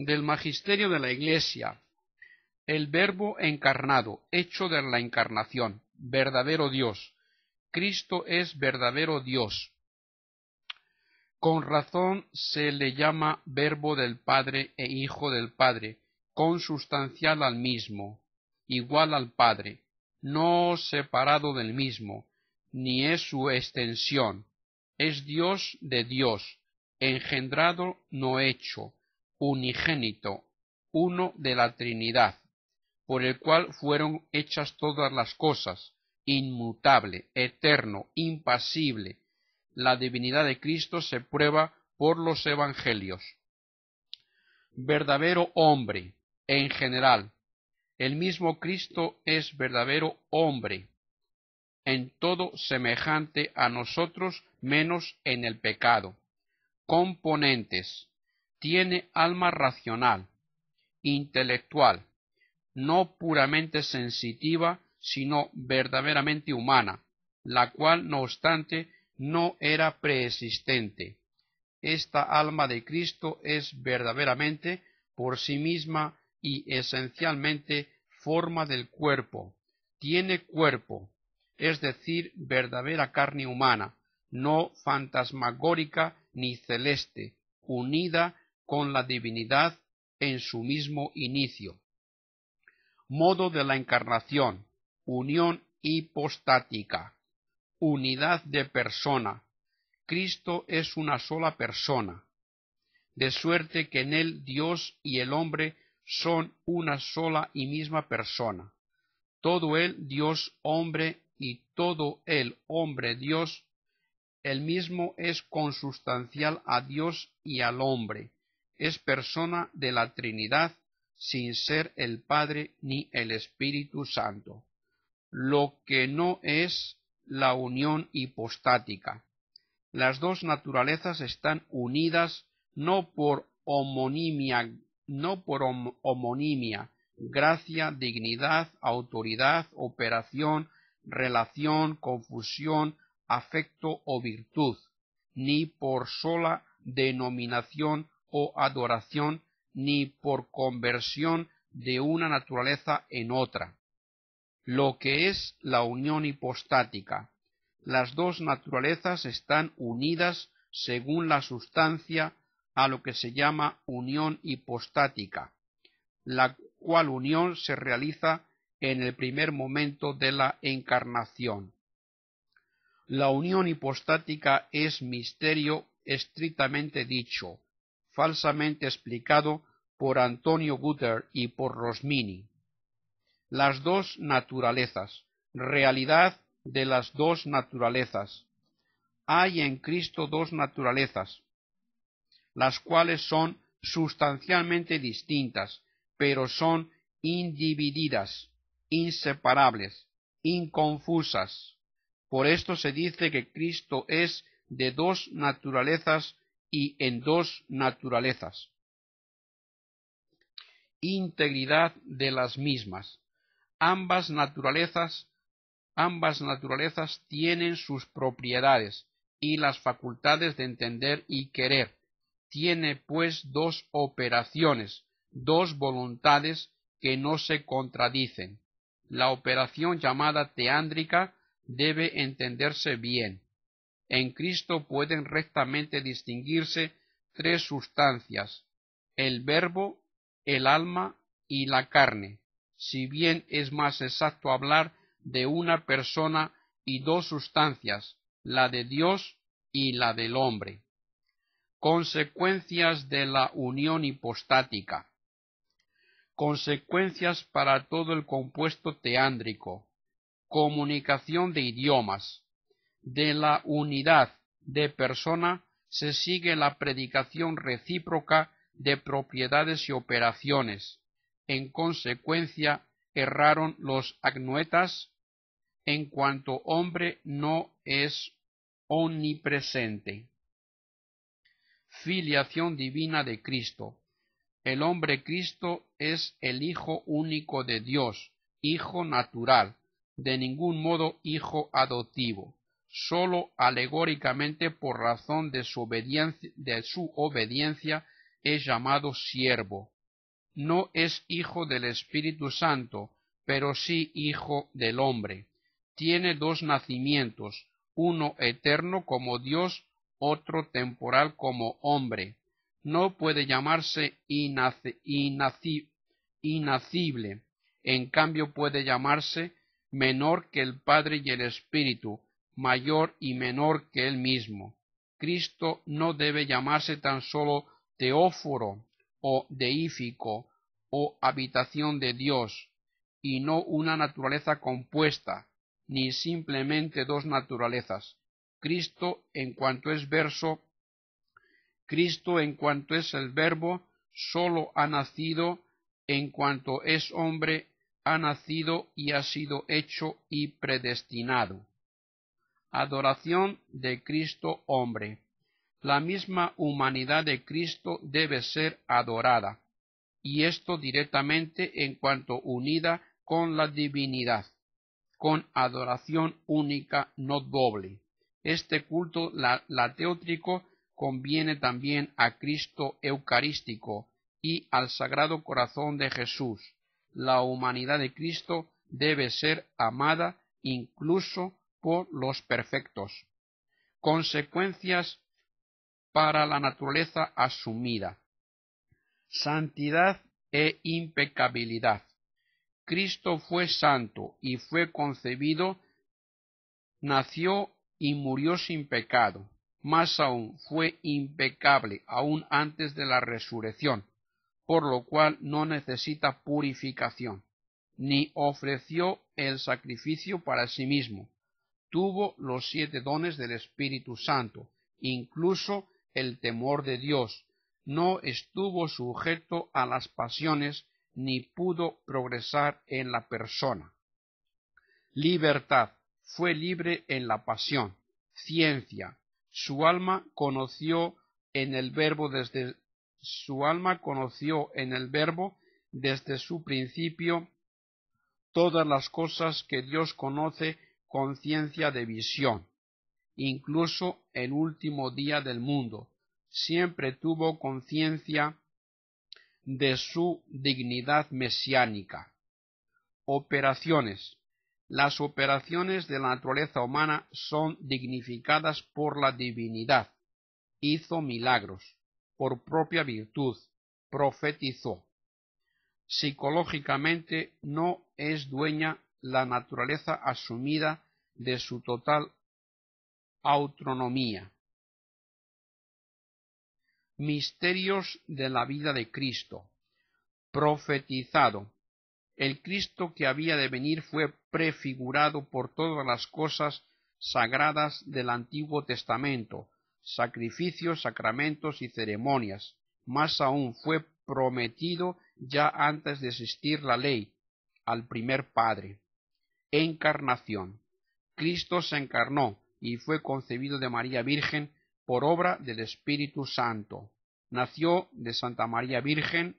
Del magisterio de la Iglesia. El Verbo encarnado, hecho de la encarnación, verdadero Dios. Cristo es verdadero Dios. Con razón se le llama Verbo del Padre e Hijo del Padre, consustancial al mismo, igual al Padre, no separado del mismo, ni es su extensión. Es Dios de Dios, engendrado no hecho, unigénito, uno de la Trinidad, por el cual fueron hechas todas las cosas, inmutable, eterno, impasible. La divinidad de Cristo se prueba por los evangelios. Verdadero hombre, en general. El mismo Cristo es verdadero hombre, en todo semejante a nosotros menos en el pecado. Componentes. Tiene alma racional, intelectual, no puramente sensitiva, sino verdaderamente humana, la cual, no obstante, no era preexistente. Esta alma de Cristo es verdaderamente, por sí misma y esencialmente, forma del cuerpo. Tiene cuerpo, es decir, verdadera carne humana, no fantasmagórica ni celeste, unida con la divinidad en su mismo inicio. Modo de la encarnación, unión hipostática, unidad de persona. Cristo es una sola persona, de suerte que en él Dios y el hombre son una sola y misma persona. Todo él Dios hombre y todo el hombre Dios, el mismo es consustancial a Dios y al hombre, es persona de la Trinidad, sin ser el Padre ni el Espíritu Santo. Lo que no es la unión hipostática. Las dos naturalezas están unidas no por homonimia, gracia, dignidad, autoridad, operación, relación, confusión, afecto o virtud, ni por sola denominación o adoración, ni por conversión de una naturaleza en otra. Lo que es la unión hipostática. Las dos naturalezas están unidas según la sustancia a lo que se llama unión hipostática, la cual unión se realiza en el primer momento de la encarnación. La unión hipostática es misterio estrictamente dicho, falsamente explicado por Antonio Guter y por Rosmini. Las dos naturalezas, realidad de las dos naturalezas. Hay en Cristo dos naturalezas, las cuales son sustancialmente distintas, pero son individidas, inseparables, inconfusas. Por esto se dice que Cristo es de dos naturalezas y en dos naturalezas. Integridad de las mismas. Ambas naturalezas tienen sus propiedades y las facultades de entender y querer. Tiene pues dos operaciones, dos voluntades que no se contradicen. La operación llamada teándrica debe entenderse bien. En Cristo pueden rectamente distinguirse tres sustancias: el Verbo, el alma y la carne, si bien es más exacto hablar de una persona y dos sustancias, la de Dios y la del hombre. Consecuencias de la unión hipostática. Consecuencias para todo el compuesto teándrico. Comunicación de idiomas. De la unidad de persona se sigue la predicación recíproca de propiedades y operaciones. En consecuencia, erraron los agnoetas en cuanto hombre no es omnipresente. Filiación divina de Cristo. El hombre Cristo es el Hijo único de Dios, Hijo natural, de ningún modo Hijo adoptivo, sólo alegóricamente por razón de su obediencia es llamado siervo. No es hijo del Espíritu Santo, pero sí hijo del hombre. Tiene dos nacimientos, uno eterno como Dios, otro temporal como hombre. No puede llamarse inacible, en cambio puede llamarse menor que el Padre y el Espíritu, mayor y menor que él mismo. Cristo no debe llamarse tan solo teóforo o deífico o habitación de Dios, y no una naturaleza compuesta, ni simplemente dos naturalezas. Cristo en cuanto es el Verbo, sólo ha nacido; en cuanto es hombre, ha nacido y ha sido hecho y predestinado. Adoración de Cristo hombre. La misma humanidad de Cristo debe ser adorada, y esto directamente en cuanto unida con la divinidad, con adoración única, no doble. Este culto lateótrico conviene también a Cristo eucarístico y al Sagrado Corazón de Jesús. La humanidad de Cristo debe ser amada incluso por los perfectos. Consecuencias para la naturaleza asumida. Santidad e impecabilidad. Cristo fue santo y fue concebido, nació y murió sin pecado. Más aún, fue impecable aún antes de la resurrección, por lo cual no necesita purificación, ni ofreció el sacrificio para sí mismo. Tuvo los 7 dones del Espíritu Santo, incluso el temor de Dios. No estuvo sujeto a las pasiones, ni pudo progresar en la persona. Libertad. Fue libre en la pasión. Ciencia. Su alma conoció en el Verbo desde su principio todas las cosas que Dios conoce con ciencia de visión, incluso el último día del mundo. Siempre tuvo conciencia de su dignidad mesiánica. Operaciones. Las operaciones de la naturaleza humana son dignificadas por la divinidad. Hizo milagros, por propia virtud, profetizó. Psicológicamente no es dueña la naturaleza asumida de su total autonomía. Misterios de la vida de Cristo. Profetizado. El Cristo que había de venir fue prefigurado por todas las cosas sagradas del Antiguo Testamento, sacrificios, sacramentos y ceremonias. Más aún, fue prometido ya antes de existir la ley, al primer Padre. Encarnación. Cristo se encarnó y fue concebido de María Virgen por obra del Espíritu Santo. Nació de Santa María Virgen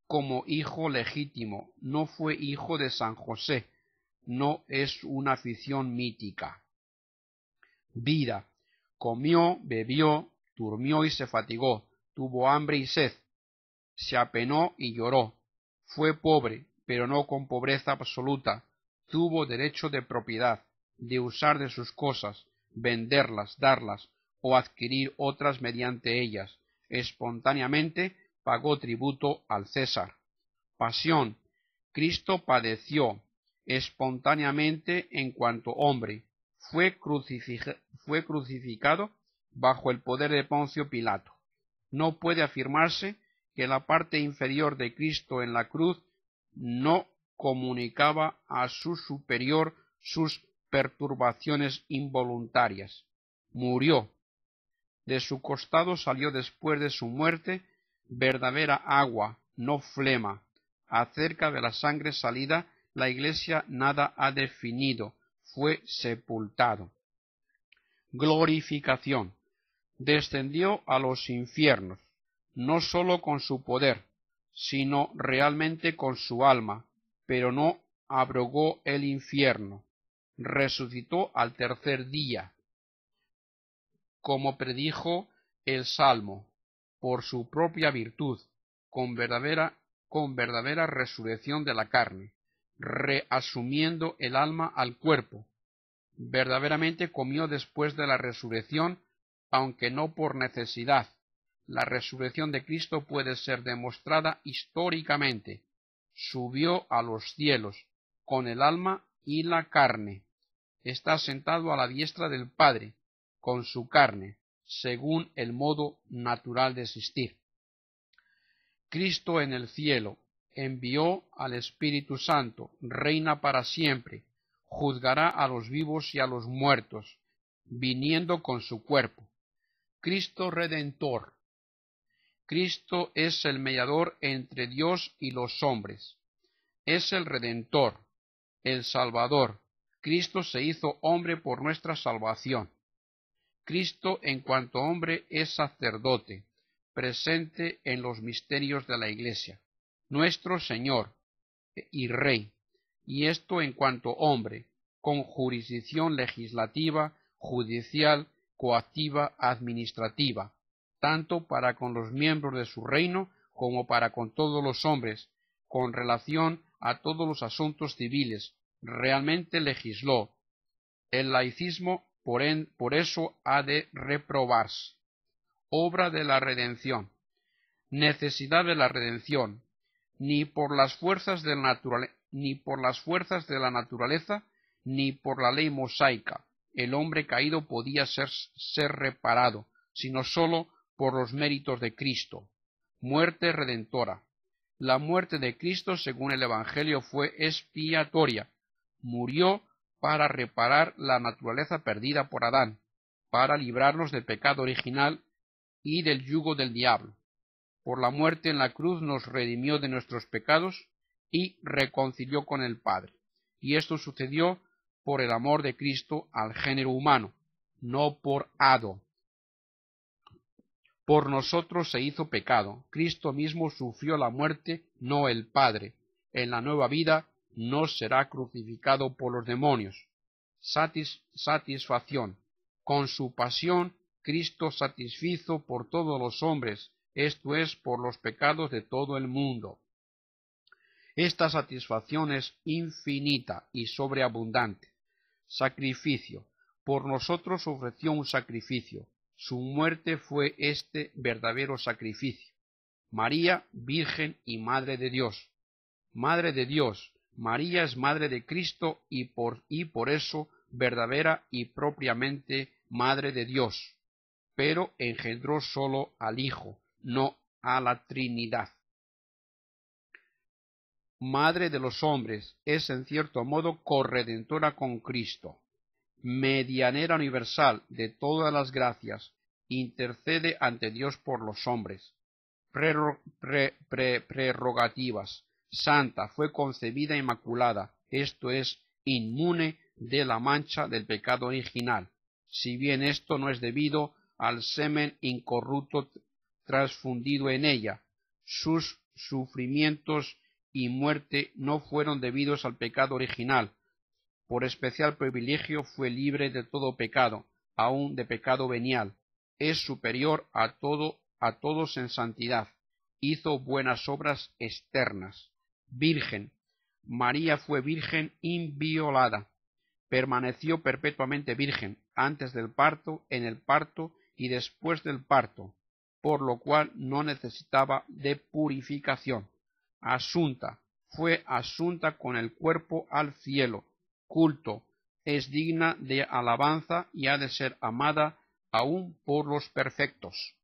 como hijo legítimo, no fue hijo de San José, no es una ficción mítica. Vida. Comió, bebió, durmió y se fatigó, tuvo hambre y sed, se apenó y lloró, fue pobre, pero no con pobreza absoluta, tuvo derecho de propiedad, de usar de sus cosas, venderlas, darlas, o adquirir otras mediante ellas, espontáneamente pagó tributo al César. Pasión. Cristo padeció espontáneamente en cuanto hombre, fue crucificado bajo el poder de Poncio Pilato. No puede afirmarse que la parte inferior de Cristo en la cruz no comunicaba a su superior sus perturbaciones involuntarias. Murió. De su costado salió después de su muerte verdadera agua, no flema. Acerca de la sangre salida, la Iglesia nada ha definido, fue sepultado. Glorificación. Descendió a los infiernos, no sólo con su poder, sino realmente con su alma, pero no abrogó el infierno. Resucitó al tercer día, como predijo el Salmo. por su propia virtud, con verdadera resurrección de la carne, reasumiendo el alma al cuerpo. Verdaderamente comió después de la resurrección, aunque no por necesidad. La resurrección de Cristo puede ser demostrada históricamente. Subió a los cielos, con el alma y la carne. Está sentado a la diestra del Padre, con su carne, según el modo natural de existir. Cristo en el cielo envió al Espíritu Santo, reina para siempre, juzgará a los vivos y a los muertos, viniendo con su cuerpo. Cristo Redentor. Cristo es el mediador entre Dios y los hombres. Es el Redentor, el Salvador. Cristo se hizo hombre por nuestra salvación. Cristo, en cuanto hombre, es sacerdote, presente en los misterios de la Iglesia, nuestro Señor y Rey, y esto en cuanto hombre, con jurisdicción legislativa, judicial, coactiva, administrativa, tanto para con los miembros de su reino como para con todos los hombres, con relación a todos los asuntos civiles, realmente legisló. El laicismo por eso ha de reprobarse. Obra de la redención. Necesidad de la redención. Ni por las fuerzas de la naturaleza, ni por la ley mosaica, el hombre caído podía ser reparado, sino sólo por los méritos de Cristo. Muerte redentora. La muerte de Cristo, según el Evangelio, fue expiatoria. Murió para reparar la naturaleza perdida por Adán, para librarnos del pecado original y del yugo del diablo. Por la muerte en la cruz nos redimió de nuestros pecados y reconcilió con el Padre. Y esto sucedió por el amor de Cristo al género humano, no por hado. Por nosotros se hizo pecado. Cristo mismo sufrió la muerte, no el Padre. En la nueva vida no será crucificado por los demonios. Satisfacción. Con su pasión, Cristo satisfizo por todos los hombres, esto es, por los pecados de todo el mundo. Esta satisfacción es infinita y sobreabundante. Sacrificio. Por nosotros ofreció un sacrificio. Su muerte fue este verdadero sacrificio. María, Virgen y Madre de Dios. Madre de Dios. María es Madre de Cristo y por eso verdadera y propiamente Madre de Dios. Pero engendró sólo al Hijo, no a la Trinidad. Madre de los hombres, es en cierto modo corredentora con Cristo. Medianera universal de todas las gracias, intercede ante Dios por los hombres. Prerrogativas. Santa, fue concebida inmaculada, esto es, inmune de la mancha del pecado original, si bien esto no es debido al semen incorrupto transfundido en ella. Sus sufrimientos y muerte no fueron debidos al pecado original. Por especial privilegio fue libre de todo pecado, aun de pecado venial. Es superior a todos en santidad. Hizo buenas obras externas. Virgen. María fue virgen inviolada. Permaneció perpetuamente virgen antes del parto, en el parto y después del parto, por lo cual no necesitaba de purificación. Asunta. Fue asunta con el cuerpo al cielo. Culto. Es digna de alabanza y ha de ser amada aún por los perfectos.